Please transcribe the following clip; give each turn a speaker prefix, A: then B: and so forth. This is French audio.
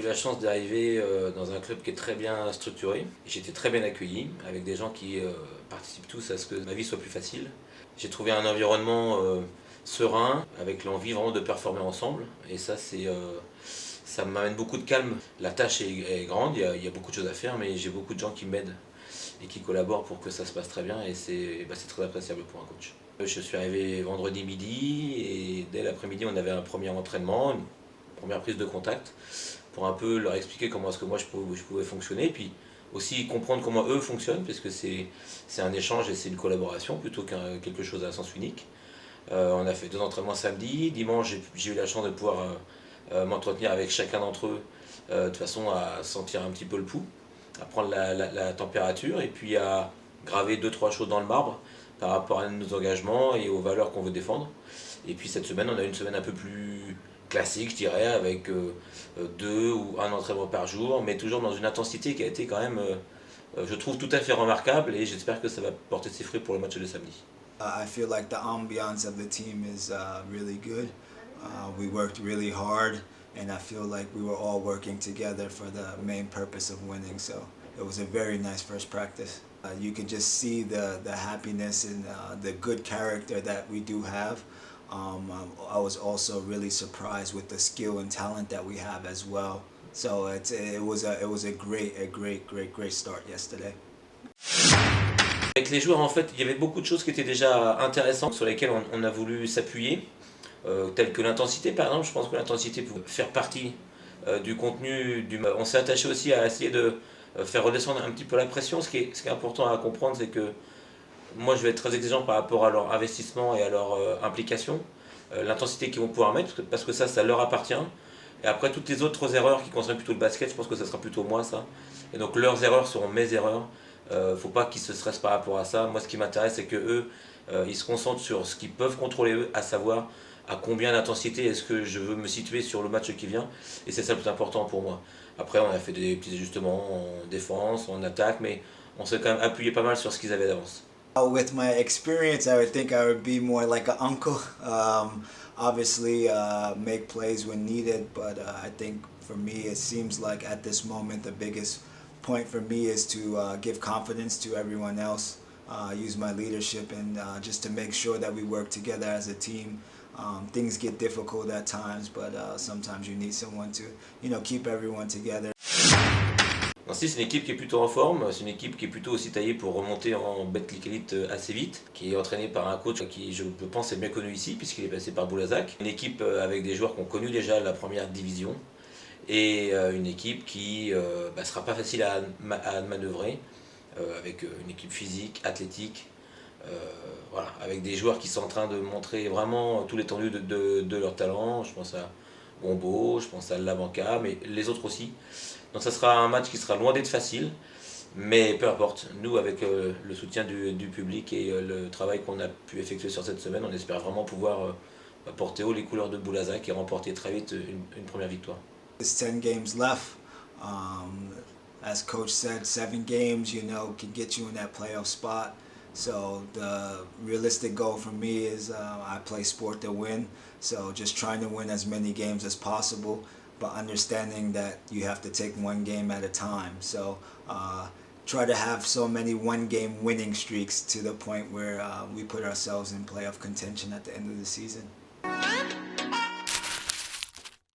A: eu la chance d'arriver dans un club qui est très bien structuré. J'étais très bien accueilli, avec des gens qui participent tous à ce que ma vie soit plus facile. J'ai trouvé un environnement serein, avec l'envie vraiment de performer ensemble. Et ça, ça m'amène beaucoup de calme. La tâche est grande, il y a beaucoup de choses à faire, mais j'ai beaucoup de gens qui m'aident et qui collaborent pour que ça se passe très bien. Et c'est très appréciable pour un coach. Je suis arrivé vendredi midi et dès l'après-midi, on avait un premier entraînement, une première prise de contact pour un peu leur expliquer comment est-ce que moi je pouvais fonctionner, et puis aussi comprendre comment eux fonctionnent, parce que c'est un échange et c'est une collaboration plutôt qu'un quelque chose à sens unique. On a fait 2 entraînements samedi, dimanche j'ai eu la chance de pouvoir m'entretenir avec chacun d'entre eux de façon à sentir un petit peu le pouls, à prendre la température et puis à graver 2 3 choses dans le marbre par rapport à nos engagements et aux valeurs qu'on veut défendre. Et puis cette semaine, on a une semaine un peu plus classique, je dirais, avec 2 ou 1 entraînement par jour, mais toujours dans une intensité qui a été quand même, je trouve, tout à fait remarquable, et j'espère que ça va porter ses fruits pour le match de samedi.
B: I feel like the ambiance of the team is really good. We worked really hard, and I feel like we were all working together for the main purpose of winning. So it was a very nice first practice. You could just see the happiness and the good character that we do have. I was also really surprised with the skill and talent that we have as well. So it was a great start yesterday.
A: Avec les joueurs, en fait, il y avait beaucoup de choses qui étaient déjà intéressantes, sur lesquelles on a voulu s'appuyer, telles que l'intensité, par exemple. Je pense que l'intensité pouvait faire partie du contenu. On s'est attaché aussi à essayer de faire redescendre un petit peu la pression. Ce qui est important à comprendre, c'est que moi, je vais être très exigeant par rapport à leur investissement et à leur implication, l'intensité qu'ils vont pouvoir mettre, parce que ça leur appartient. Et après, toutes les autres erreurs qui concernent plutôt le basket, je pense que ça sera plutôt moi, ça. Et donc, leurs erreurs seront mes erreurs. Faut pas qu'ils se stressent par rapport à ça. Moi, ce qui m'intéresse, c'est que eux, ils se concentrent sur ce qu'ils peuvent contrôler eux, à savoir à combien d'intensité est-ce que je veux me situer sur le match qui vient. Et c'est ça le plus important pour moi. Après, on a fait des petits ajustements en défense, en attaque, mais on s'est quand même appuyé pas mal sur ce qu'ils avaient d'avance.
B: With my experience, I would think I would be more like an uncle. Obviously, make plays when needed, but I think for me, it seems like at this moment, the biggest point for me is to give confidence to everyone else, use my leadership, and just to make sure that we work together as a team. Things get difficult at times, but sometimes you need someone to, keep everyone together.
A: Nancy, c'est une équipe qui est plutôt en forme, c'est une équipe qui est plutôt aussi taillée pour remonter en Betclic Elite assez vite, qui est entraînée par un coach qui, je pense, est bien connu ici, puisqu'il est passé par Boulazac. Une équipe avec des joueurs qui ont connu déjà la première division, et une équipe qui sera pas facile à manœuvrer, avec une équipe physique, athlétique, voilà, avec des joueurs qui sont en train de montrer vraiment tout l'étendue de leur talent. Je pense à Gombo, je pense à Labanca, mais les autres aussi. Donc ça sera un match qui sera loin d'être facile, mais peu importe. Nous, avec le soutien du public et le travail qu'on a pu effectuer sur cette semaine, on espère vraiment pouvoir porter haut les couleurs de Boulazac et remporter très vite une première victoire.
B: There's 10 games left. As coach said, 7 games, can get you in that playoff spot. So the realistic goal for me is I play sport to win. So just trying to win as many games as possible, but understanding that you have to take one game at a time. So try to have so many one-game winning streaks to the point where we put ourselves in playoff contention at the end of the season.